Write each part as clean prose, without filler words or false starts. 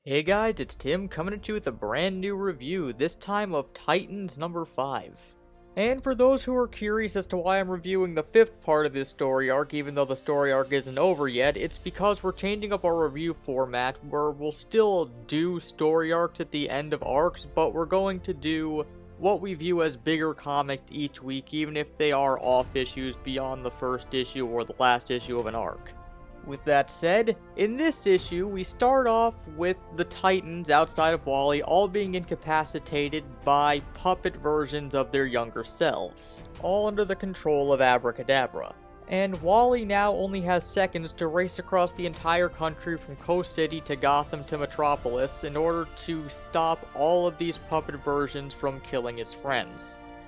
Hey guys, it's Tim coming at you with a brand new review, this time of Titans number 5. And for those who are curious as to why I'm reviewing the 5th part of this story arc, even though the story arc isn't over yet, it's because we're changing up our review format where we'll still do story arcs at the end of arcs, but we're going to do what we view as bigger comics each week, even if they are off issues beyond the first issue or the last issue of an arc. With that said, in this issue, we start off with the Titans outside of Wally all being incapacitated by puppet versions of their younger selves, all under the control of Abracadabra. And Wally now only has seconds to race across the entire country from Coast City to Gotham to Metropolis in order to stop all of these puppet versions from killing his friends.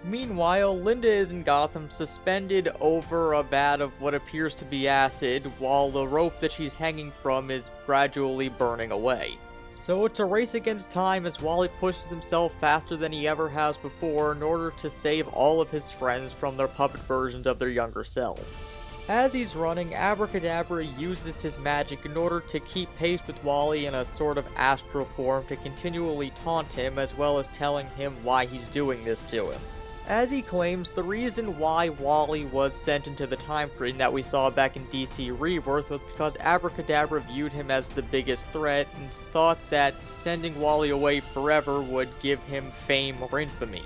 Meanwhile, Linda is in Gotham suspended over a vat of what appears to be acid, while the rope that she's hanging from is gradually burning away. So it's a race against time as Wally pushes himself faster than he ever has before in order to save all of his friends from their puppet versions of their younger selves. As he's running, Abracadabra uses his magic in order to keep pace with Wally in a sort of astral form to continually taunt him as well as telling him why he's doing this to him. As he claims, the reason why Wally was sent into the time stream that we saw back in DC Rebirth was because Abracadabra viewed him as the biggest threat and thought that sending Wally away forever would give him fame or infamy.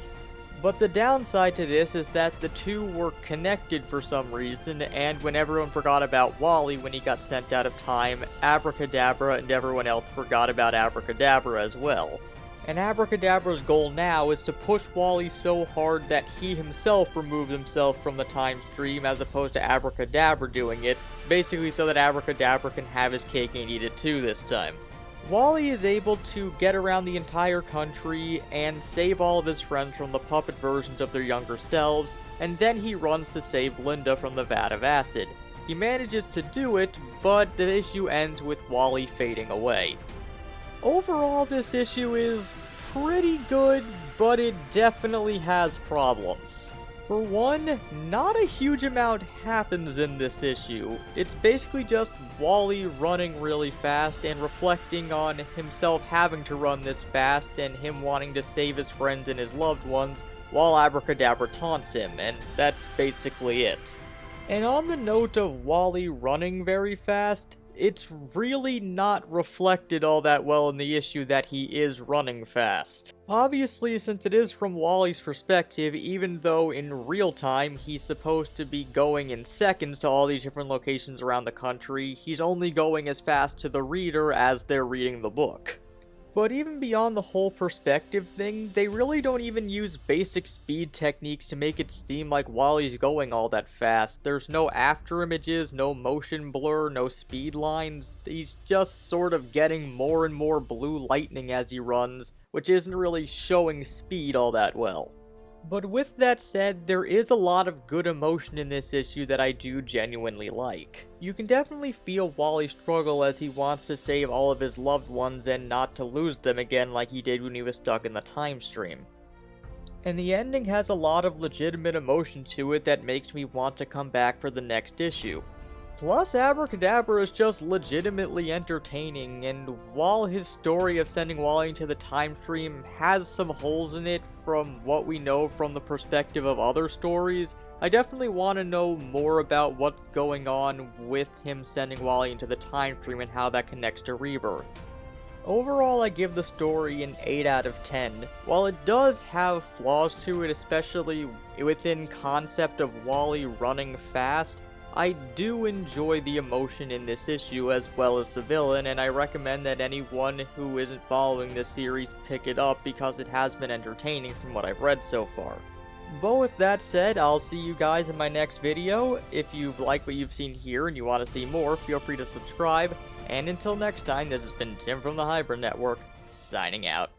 But the downside to this is that the two were connected for some reason, and when everyone forgot about Wally when he got sent out of time, Abracadabra and everyone else forgot about Abracadabra as well. And Abracadabra's goal now is to push Wally so hard that he himself removes himself from the time stream as opposed to Abracadabra doing it, basically so that Abracadabra can have his cake and eat it too this time. Wally is able to get around the entire country and save all of his friends from the puppet versions of their younger selves, and then he runs to save Linda from the vat of acid. He manages to do it, but the issue ends with Wally fading away. Overall, this issue is pretty good, but it definitely has problems. For one, not a huge amount happens in this issue. It's basically just Wally running really fast and reflecting on himself having to run this fast and him wanting to save his friends and his loved ones while Abracadabra taunts him, and that's basically it. And on the note of Wally running very fast, it's really not reflected all that well in the issue that he is running fast. Obviously, since it is from Wally's perspective, even though in real time he's supposed to be going in seconds to all these different locations around the country, he's only going as fast to the reader as they're reading the book. But even beyond the whole perspective thing, they really don't even use basic speed techniques to make it seem like Wally's going all that fast. There's no after images, no motion blur, no speed lines. He's just sort of getting more and more blue lightning as he runs, which isn't really showing speed all that well. But with that said, there is a lot of good emotion in this issue that I do genuinely like. You can definitely feel Wally struggle as he wants to save all of his loved ones and not to lose them again like he did when he was stuck in the time stream. And the ending has a lot of legitimate emotion to it that makes me want to come back for the next issue. Plus, Abracadabra is just legitimately entertaining, and while his story of sending Wally into the time stream has some holes in it from what we know from the perspective of other stories, I definitely want to know more about what's going on with him sending Wally into the time stream and how that connects to Rebirth. Overall, I give the story an 8 out of 10. While it does have flaws to it, especially within concept of Wally running fast, I do enjoy the emotion in this issue as well as the villain, and I recommend that anyone who isn't following this series pick it up because it has been entertaining from what I've read so far. But with that said, I'll see you guys in my next video. If you've liked what you've seen here and you want to see more, feel free to subscribe. And until next time, this has been Tim from the Hybrid Network, signing out.